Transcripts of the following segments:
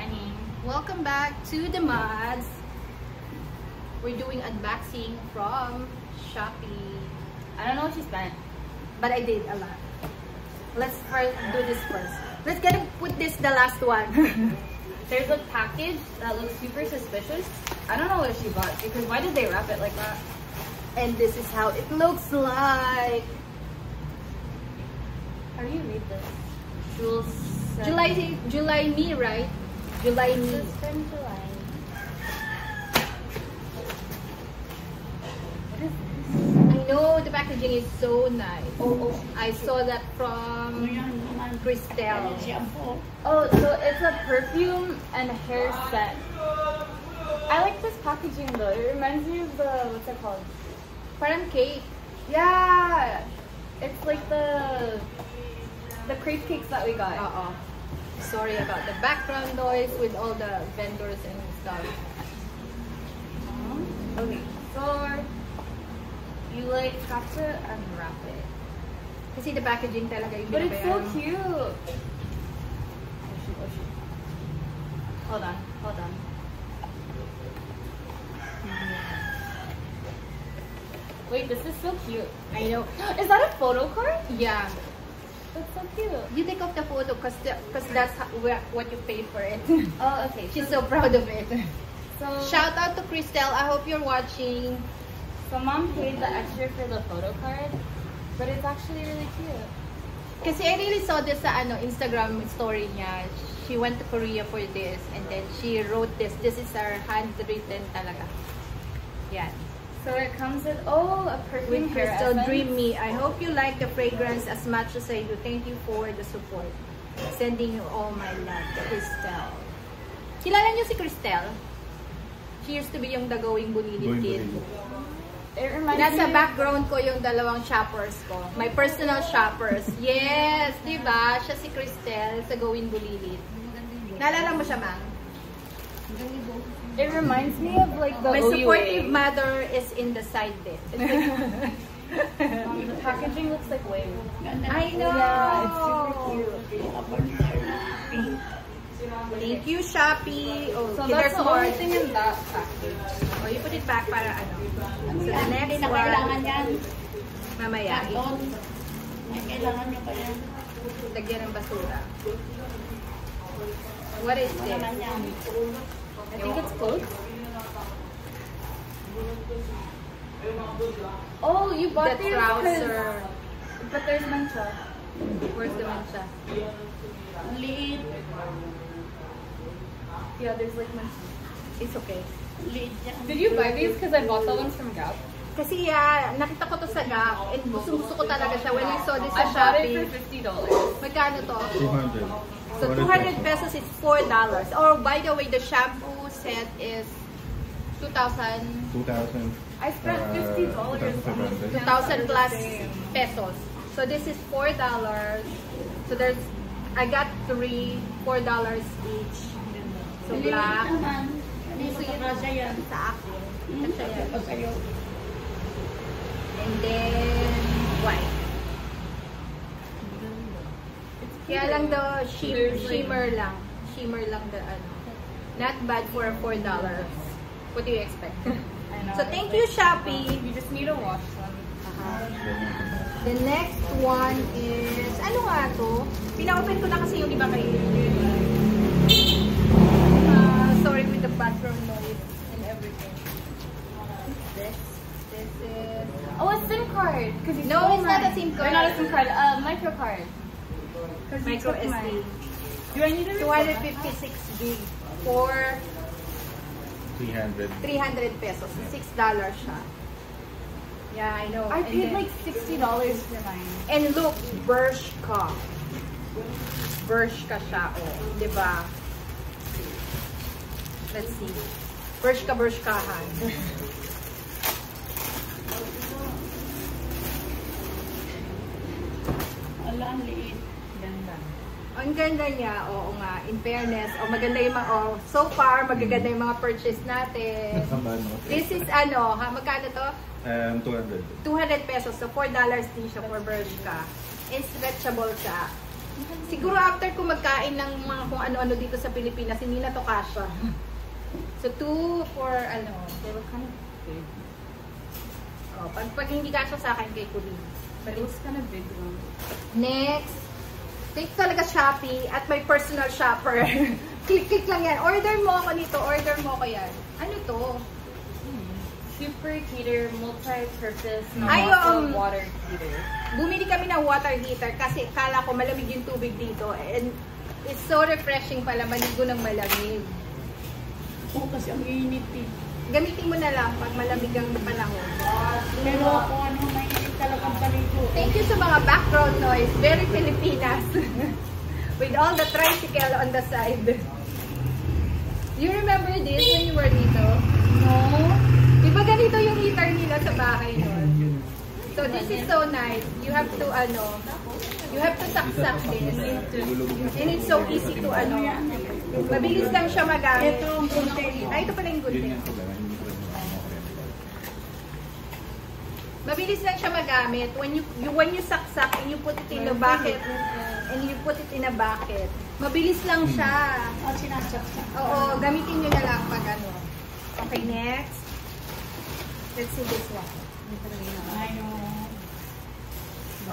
morning. Welcome back to the mods. We're doing unboxing from Shopee. I don't know what you spent. But I did a lot. Let's do this first. Let's put this the last one. There's a package that looks super suspicious. I don't know what she bought because why did they wrap it like that? And this is how it looks like. How do you read this? July me, right? July me. This is from July. What is this? I know the packaging is so nice. Oh. I saw that from Cristel. Oh, so it's a perfume and hair set. I like this packaging though. It reminds me of the, what's it called? Parang cake. Yeah! It's like the crepe cakes that we got. Sorry about the background noise with all the vendors and stuff. Okay, so you like have to unwrap it. Kasi the packaging talaga yung But it's so binabayaran. cute. Oh shoot. Hold on. Wait, this is so cute. I know. Is that a photo card? Yeah. That's so cute. You take off the photo because that's what you pay for it. Oh, okay. She's so proud of it. So Shout out to Cristel. I hope you're watching. So mom paid the extra for the photo card, but it's actually really cute. Kasi I really saw this sa Instagram story niya. She went to Korea for this and then she wrote this. This is her handwritten talaga. Yan. So it comes with a perfume With hair Cristel essence. Dream Me. I hope you like the fragrance as much as I do. Thank you for the support. Sending you all my love, Cristel. Kilala niyo si Cristel? She used to be yung Dagawing Bulilit kid. It reminds Nasa me background ko yung dalawang shoppers ko. My personal shoppers. Yes, di ba? Siya si Cristel sa Gawin Bulilit. Naalala mo siya, Mang? It reminds me of like the My OUA. supportive mother is in the side bit. It's like, The packaging looks like wave. I know! Yeah, it's super cute. Thank you, Shopee. Oh, So okay, that's there's the more. only thing in that package. Oh, you put it back para ano. So the next one, mamaya, Kailangan nyo ba yan? lagyan ng basura. What is this? I think it's clothes. Oh, you bought The these trouser. but there's mancha. Where's the mancha? Liit. Yeah, there's like mancha. It's okay. Liit yan. Did you buy these? Because I bought the ones from Gap. Kasi nakita ko to sa Gap and gusto ko talaga siya. When I saw this I sa bought it Shopee, for $50. magkano to? 200. So 200 pesos is $4. Or by the way, the shampoo set is 2,000 I spent $50. 2,000 plus pesos. So this is $4. So I got three, $4 each. So black. Naman. Dito sa kasya yan. Sa akin. Kasya yan. Pag kayo. And then white. Kaya lang the shimmer lang. Shimmer lang the ano. Not bad for $4. What do you expect? I know. So thank you, Shopee. You just need to wash them. The next one is, ano nga to? Pina-open ko na kasi yung iba kayo. Sorry with the background noise and everything. What's this? This is... Oh, a SIM card. No, it's not a SIM card. Or not a SIM card. A micro card. Micro SD. Do I need to 256 gig for 300. 300 pesos. $6 siya. Yeah, I know. I And paid then- like $60 for mine. And look, Bershka. Bershka siya, oh. Diba? Let's see. Bershkahan. Ala, ang liit. Ganda. Ang ganda niya, oo nga. In fairness, maganda yung mga, so far, magaganda yung mga purchase natin. This is magkano to? 200. 200 pesos. So, $4 din siya for Bershka. And stretchable siya. Siguro after ko magkain ng mga kung ano-ano dito sa Pilipinas, hindi na to kasha. So, 2 for ano. They look kind of big. Oh, pag hindi kasha sa akin kay Kulin. But it was kind of big one. Next. Thank talaga Shopee at my personal shopper. Click lang yan. Order mo ako nito. Order mo ako yan. Ano to? Super heater, multi-purpose, Ay, water heater. Bumili kami ng water heater kasi kala ko malamig yung tubig dito. And it's so refreshing pala maligo ng malamig. Oo, kasi ang init eh. Gamitin mo na lang pag malamig ang panahon. Pero ako ano, mainit talagang paligo. Thank you sa mga background noise. Very Pilipinas. With all the tricycle on the side. You remember this when you were dito? No? Di ba ganito yung heater nila sa bahay nun? So this is so nice. You have to you have to saksak this. And it's so easy to mabilis lang siya magamit. Ito ang gunting. Ay, ito pala yung gunting. Mabilis lang siya magamit. When you saksak and you put it in a bucket, mabilis lang siya. Oh, sinasaksak. Oo, gamitin nyo na lang pag ano. Okay, next. Let's see this one. Ay, no.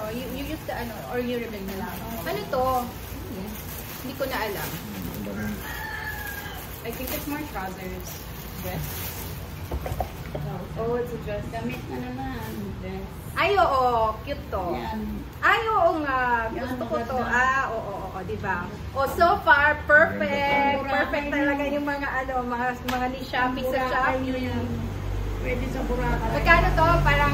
Oh, you use the or you remove na lang. Ano to? Hindi ko na alam. I think it's more trousers. Dress. Oh, it's a dress. Damit na naman. Dress. Ay, oo. Cute to. Yan. Ay, oo nga. Gusto ko to. Oo, diba? Oh, so far, perfect. Perfect talaga yung mga mga ni Shopee sa Shopee. Pwede sa Boracay. Magkano to? Parang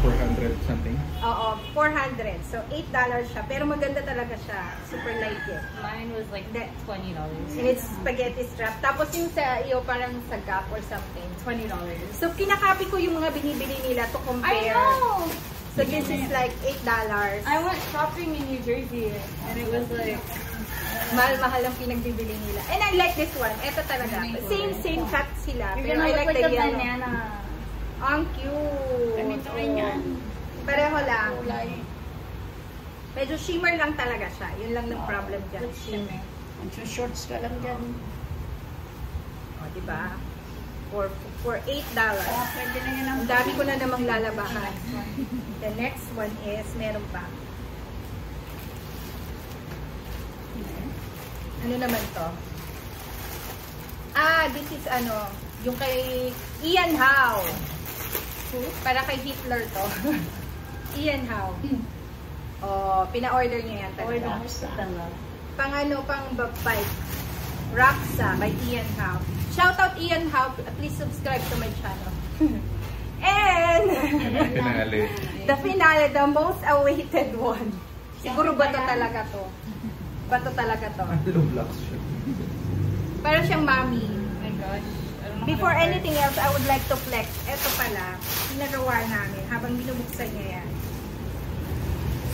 400 something. oo, 400. So, $8 siya. Pero maganda talaga siya. Super light yun. Mine was like $20. And it's spaghetti strap. Tapos yung sa iyo, parang sa Gap or something. $20. So, kinakopy ko yung mga binibili nila to compare. I know! So, this is like $8. I went shopping in New Jersey and it was like Mahal-mahal ang pinagbibili nila. And I like this one. Ito talaga. Same cut sila. you're Pero gonna I look like like the a yellow. banana. Ang cute. Ganito rin yan. Pareho lang. Kulay. Medyo shimmer lang talaga siya. Yun lang ng problem dyan. Shimmer. Shorts ka lang dyan. O, diba? For $8. Pwede na yan ang Ang dami ko na namang lalabahan. The next one is, meron pa. Ano naman to? This is yung kay Ian Howe. Para kay Hitler to. Ian Howe. Oh, pina-order niya yan talaga. Pang bike. Raksa by Ian Howe. Shout out Ian Howe. Please subscribe to my channel. And the finale, the most awaited one. Siguro bato talaga to. Bato talaga to. Low blocks siya. Parang siyang mommy. Oh my gosh. I don't know Before how to anything else, I would like to flex. Ito pala, ginagawa namin habang binubuksan niya yan.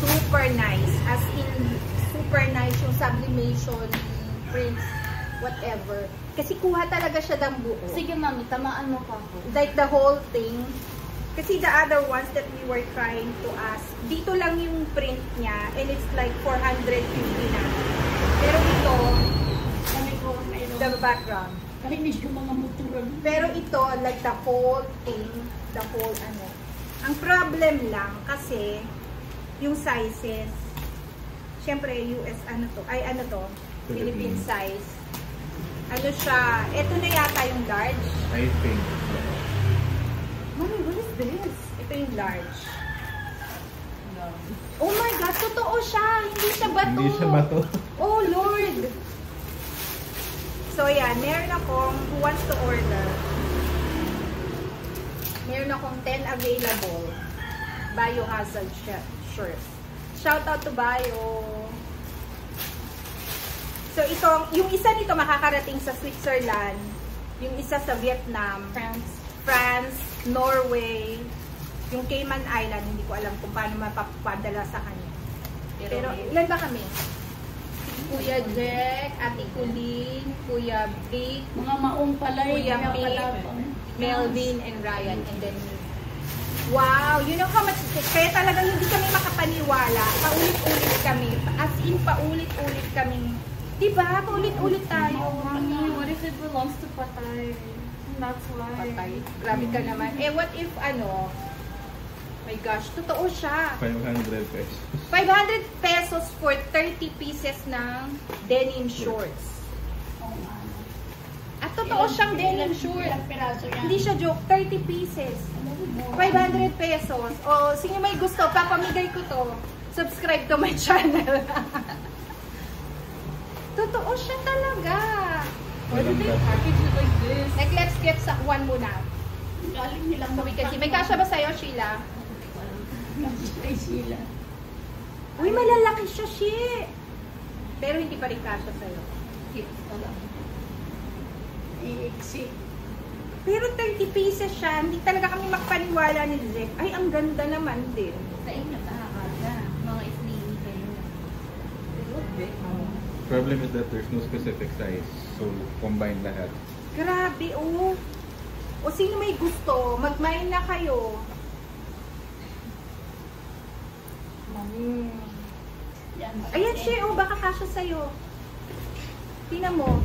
Super nice. As in, super nice yung sublimation, prints, whatever. Kasi kuha talaga siya ng buo. Sige, mami, tamaan mo pa ako. Like the whole thing. Kasi the other ones that we were trying to ask, dito lang yung print niya and it's like 450 na. Pero ito, the background. Kainis yung mga motoran. Pero ito, like the whole thing, the whole Ang problem lang kasi yung sizes, syempre US Philippine size. Ano siya, ito na yata yung large. I think. Mami, what is this? Ito yung large. No. Oh my God, totoo siya! Hindi siya bato! Hindi siya bato. Oh Lord! So yan, meron akong who wants to order. Meron akong 10 available Biohazard shirts. Shout out to Bio! So yung isa nito makakarating sa Switzerland, yung isa sa Vietnam, France, Norway, yung Cayman Island, hindi ko alam kung paano mapapadala sa kanya. Pero ilan ba kami? Kuya Jack, Ate Colleen, Kuya Vic, Mga maong palay. Kuya kaya Mick, pala. Melvin, and Ryan, and then me. Wow, you know how much it is? Kaya talagang hindi kami makapaniwala. Paulit-ulit kami. As in, paulit-ulit kami. Diba? Paulit-ulit tayo. Mommy, what if it belongs to Patay? That's why. Patay. Grabe ka naman. Eh, what if, ano, my gosh, totoo siya. 500 pesos. 500 pesos for 30 pieces ng denim shorts. Oo nga. At totoo siyang denim shorts. Ilang piraso yan? Hindi siya joke, 30 pieces. 500 pesos. O, sino may gusto, papamigay ko to. Subscribe to my channel. Totoo siya talaga. Why did they package it like this? Like, let's get one muna. Galing nilang So, we can see. May kasya ba sa'yo, Sheila? Ay, sila. Uy, malalaki siya, Shi. Pero hindi pa rin kasya sa'yo. Iiksi. Pero 30 pieces siya. Hindi talaga kami makapaniwala ni Zek. Ay, ang ganda naman din. Sa inyo, nakakasya. Mga isnini kayo. Problem is that there's no specific size. So, combine lahat. Grabe, oh. O sino may gusto, mag-mine na kayo. Mommy. Yan. Ayan siya, oh, baka kasya sa'yo. Tingnan mo.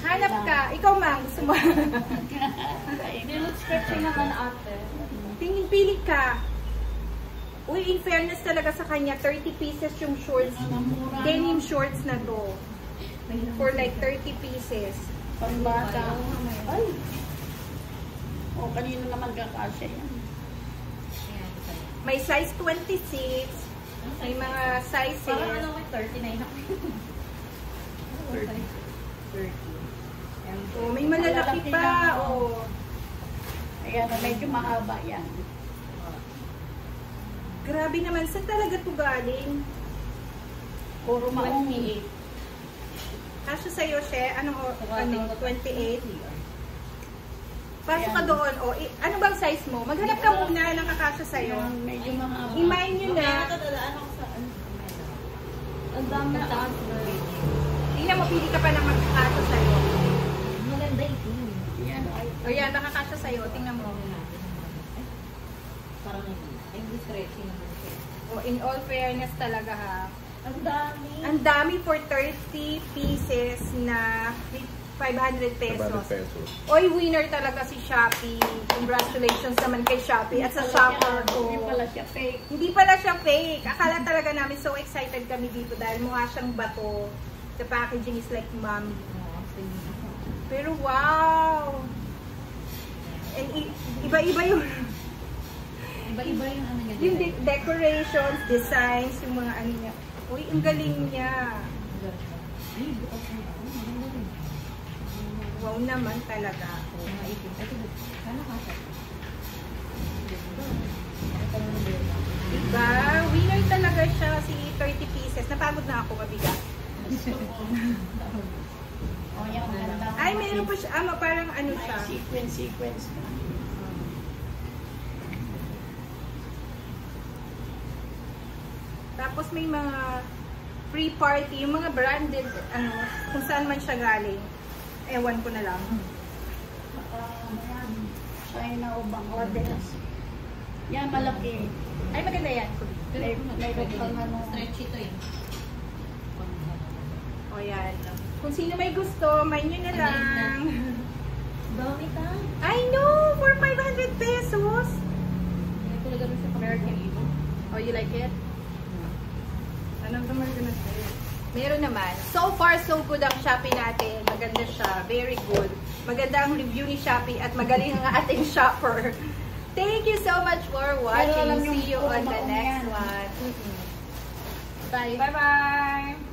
Hanap ka. Ikaw, ma'am. Gusto mo. They look stretchy naman ate. Tingin, pili ka. Uy, in fairness talaga sa kanya, 30 pieces yung shorts. Denim shorts na to. For like 30 pieces. Pambata. Ay. O, kanino naman kakasya yan? May size 26. May mga sizes. Parang ano ko, 39 ako. 30. 30. Oh, may malalaki pa. Oh. Ayan, medyo mahaba yan. Grabe naman. Saan talaga to galing? Puro maong. 28. Kasya sa'yo, She. Anong, ano, 28? Pasok ka Ayan. doon. O, ano bang size mo? Maghanap ka muna ng kakasya sa'yo. Ayan, medyo mahaba. I-mine nyo na. Natatalaan ako sa ano. Ang dami na ate. Tingnan mo, pili ka pa ng magkakasya sa'yo. Maganda ito. Yan, ay. O yan, nakakasya sa'yo. Tingnan mo. Parang hindi stretchy naman siya. O, in all fairness talaga ha. Ang dami. Ang dami for 30 pieces na 500 pesos. 500 pesos. Oy, winner talaga si Shopee. Congratulations naman kay Shopee at sa shopper ko. Hindi pala siya fake. Hindi pala siya fake. Akala talaga namin so excited kami dito dahil mukha siyang bato. The packaging is like mommy. Pero wow! And iba-iba yung Iba-iba yung ano niya. yung decorations, designs, yung mga ano niya. Uy, ang galing niya. Wow naman talaga. Mga itim. Ito, sana kasha. Diba? Winner talaga siya si 30 pieces. Napagod na ako mabigat. O, yan, ganda. Ay, meron pa siya. Parang ano siya. Sequence. Tapos may mga free party, yung mga branded, ano, kung saan man siya galing. Ewan ko na lang. China o Bangladesh. Yan, malaki. Ay, maganda yan. May pang ano. Stretchy to eh. O yan. Kung sino may gusto, may nyo na lang. Dami ta. I know! For 500 pesos! Ito talaga sa American Eagle. Oh, you like it? Anong naman gonna say? Meron naman. So far, so good ang Shopee natin. Maganda siya. Very good. Maganda ang review ni Shopee at magaling ang ating shopper. Thank you so much for watching. Pero alam yung See you on the puro next maong yan. one. Bye. Bye-bye!